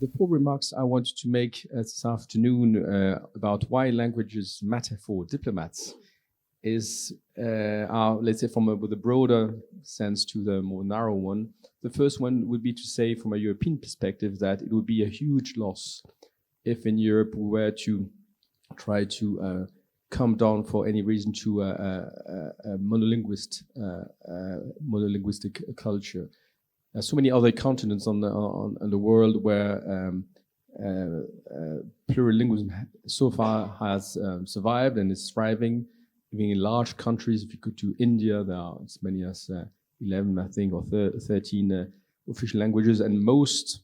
The four remarks I wanted to make this afternoon about why languages matter for diplomats are, let's say, with a broader sense to the more narrow one. The first one would be to say, from a European perspective, that it would be a huge loss if in Europe we were to try to come down for any reason to a monolinguistic culture. So many other continents on the world where plurilingualism so far has survived and is thriving. Even in large countries, if you go to India, there are as many as 11, I think, or 13 official languages, and most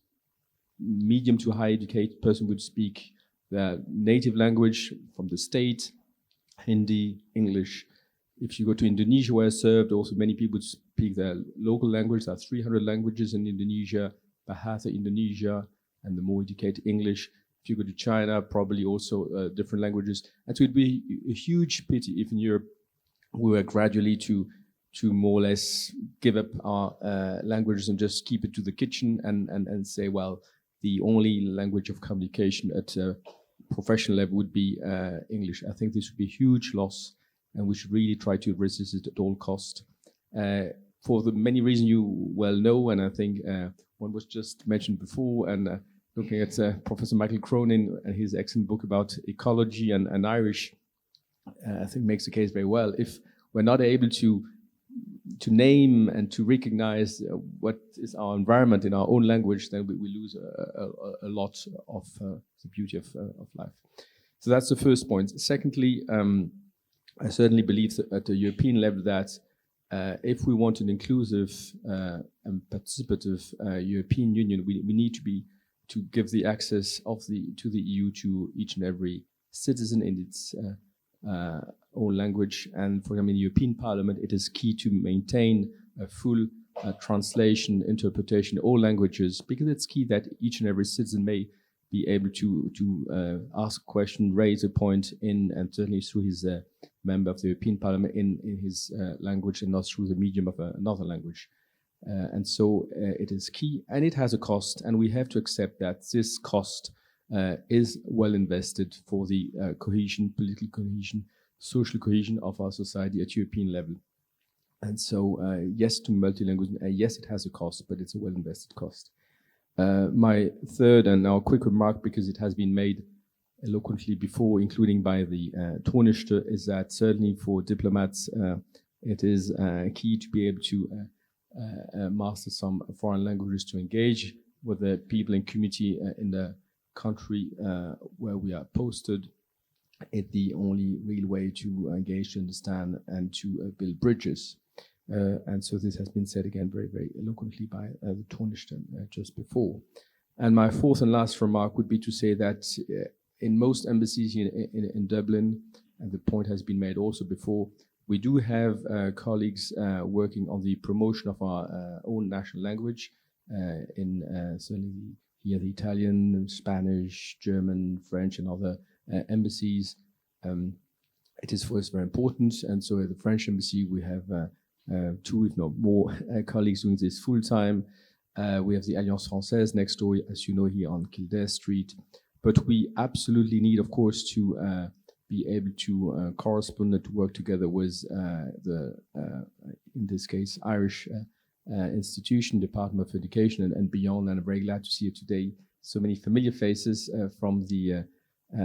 medium to high educated person would speak their native language from the state, Hindi, English. If you go to Indonesia, where I served, also many people speak their local language. There are 300 languages in Indonesia, Bahasa Indonesia, and the more educated English. If you go to China, probably also different languages. And so it'd be a huge pity if in Europe we were gradually to more or less give up our languages and just keep it to the kitchen and say, well, the only language of communication at a professional level would be English. I think this would be a huge loss, and we should really try to resist it at all cost. For the many reasons you well know, and I think one was just mentioned before, and looking at Professor Michael Cronin and his excellent book about ecology and Irish, I think makes the case very well. If we're not able to name and to recognize what is our environment in our own language, then we lose a lot of the beauty of life. So that's the first point. Secondly, I certainly believe that at the European level that if we want an inclusive and participative European Union, we need to give the access to the EU to each and every citizen in its own language. And for example, in the European Parliament, it is key to maintain a full translation, interpretation, all languages, because it's key that each and every citizen may be able to ask a question, raise a point and certainly through his member of the European Parliament in his language and not through the medium of another language. And so it is key, and it has a cost, and we have to accept that this cost is well invested for the cohesion, political cohesion, social cohesion of our society at European level. And so, yes to multilingualism, yes, it has a cost, but it's a well invested cost. My third and now quick remark, because it has been made eloquently before, including by the Tornister, is that certainly for diplomats, it is key to be able to master some foreign languages to engage with the people and community in the country where we are posted. It's the only real way to engage, to understand, and to build bridges. And so this has been said again very, very eloquently by the Tornister just before. And my fourth and last remark would be to say that in most embassies in Dublin, and the point has been made also before, we do have colleagues working on the promotion of our own national language in certainly here the Italian, Spanish, German, French, and other embassies. It is for us very important, and so at the French embassy we have 2, if not more, colleagues doing this full time. We have the Alliance Française next door, as you know, here on Kildare Street. But we absolutely need, of course, to be able to correspond and to work together with in this case, Irish institution, Department of Education and beyond. And I'm very glad to see you today. So many familiar faces from the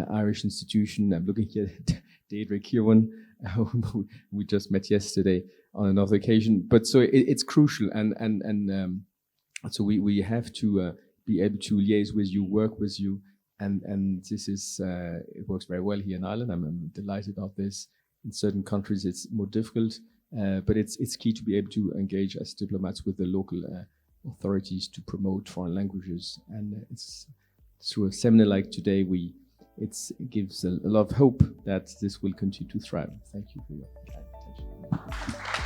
Irish institution. I'm looking here at Deirdre Kieran, who we just met yesterday on another occasion. But so it's crucial, and so we have to be able to liaise with you, work with you. And this is, it works very well here in Ireland. I'm delighted about this. In certain countries, it's more difficult, but it's key to be able to engage as diplomats with the local authorities to promote foreign languages. And it's through a seminar like today, it gives a lot of hope that this will continue to thrive. Thank you for your attention.